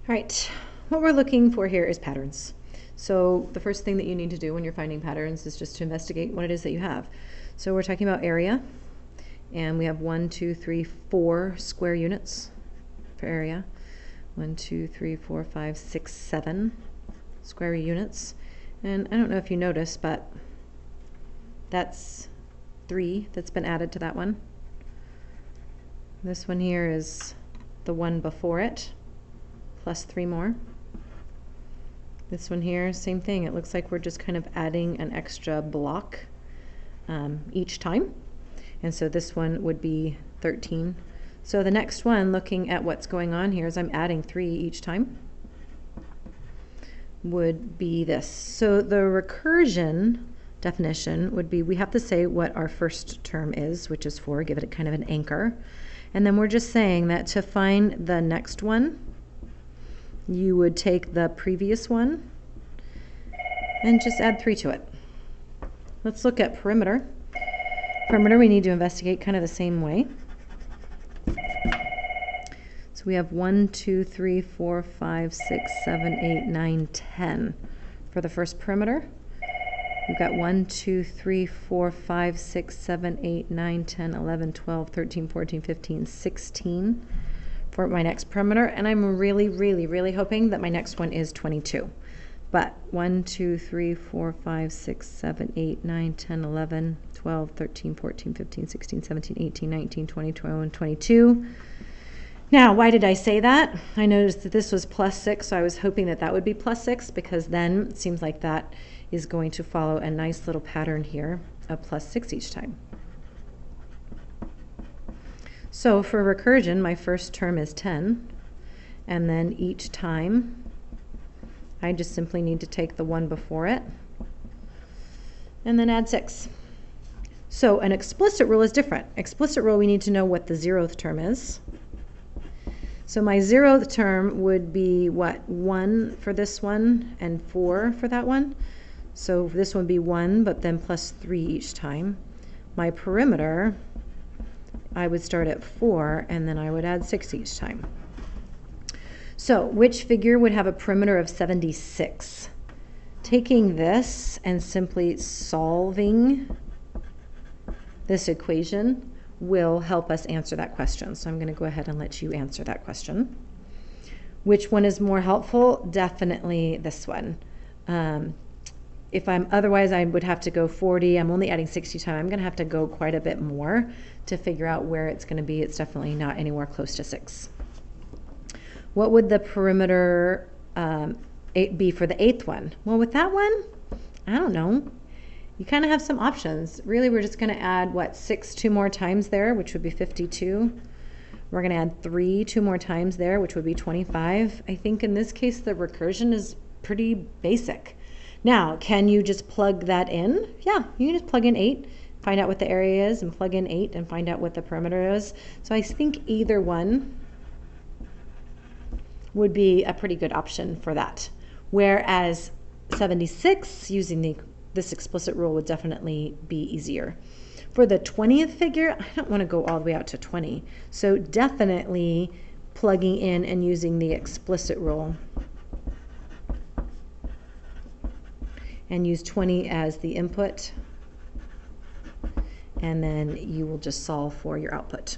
All right, what we're looking for here is patterns. So the first thing that you need to do when you're finding patterns is just to investigate what it is that you have. So we're talking about area, and we have 1, 2, 3, 4 square units for area. 1, 2, 3, 4, 5, 6, 7 square units. And I don't know if you noticed, but that's 3 that's been added to that one. This one here is the one before it, plus 3 more. This one here, same thing. It looks like we're just kind of adding an extra block each time. And so this one would be 13. So the next one, looking at what's going on here, is I'm adding 3 each time, would be this. So the recursion definition would be, we have to say what our first term is, which is 4, give it a kind of an anchor. And then we're just saying that to find the next one, you would take the previous one and just add 3 to it. Let's look at perimeter. Perimeter we need to investigate kind of the same way. So we have 1, 2, 3, 4, 5, 6, 7, 8, 9, 10 for the first perimeter. We've got 1, 2, 3, 4, 5, 6, 7, 8, 9, 10, 11, 12, 13, 14, 15, 16 for my next perimeter. And I'm really hoping that my next one is 22. But 1, 2, 3, 4, 5, 6, 7, 8, 9, 10, 11, 12, 13, 14, 15, 16, 17, 18, 19, 20, 21, 22. Now, why did I say that? I noticed that this was plus 6, so I was hoping that that would be plus 6, because then it seems like that is going to follow a nice little pattern here of plus 6 each time. So for recursion, my first term is 10, and then each time I just simply need to take the one before it and then add 6. So an explicit rule is different. Explicit rule, we need to know what the 0th term is. So my 0th term would be what? 1 for this one and 4 for that one. So this one would be 1, but then plus 3 each time. My perimeter, I would start at 4, and then I would add 6 each time. So which figure would have a perimeter of 76? Taking this and simply solving this equation will help us answer that question. So I'm going to go ahead and let you answer that question. Which one is more helpful? Definitely this one. If I'm otherwise, I would have to go 40. I'm only adding 60 time. I'm going to have to go quite a bit more to figure out where it's going to be. It's definitely not anywhere close to 6. What would the perimeter be for the 8th one? Well, with that one, I don't know. You kind of have some options. Really, we're just going to add, what, 6 2 more times there, which would be 52. We're going to add 3 2 more times there, which would be 25. I think in this case, the recursion is pretty basic. Now, can you just plug that in? Yeah, you can just plug in 8, find out what the area is, and plug in 8 and find out what the perimeter is. So I think either one would be a pretty good option for that. Whereas 76, using this explicit rule, would definitely be easier. For the 20th figure, I don't want to go all the way out to 20. So definitely plugging in and using the explicit rule. And use 20 as the input, and then you will just solve for your output.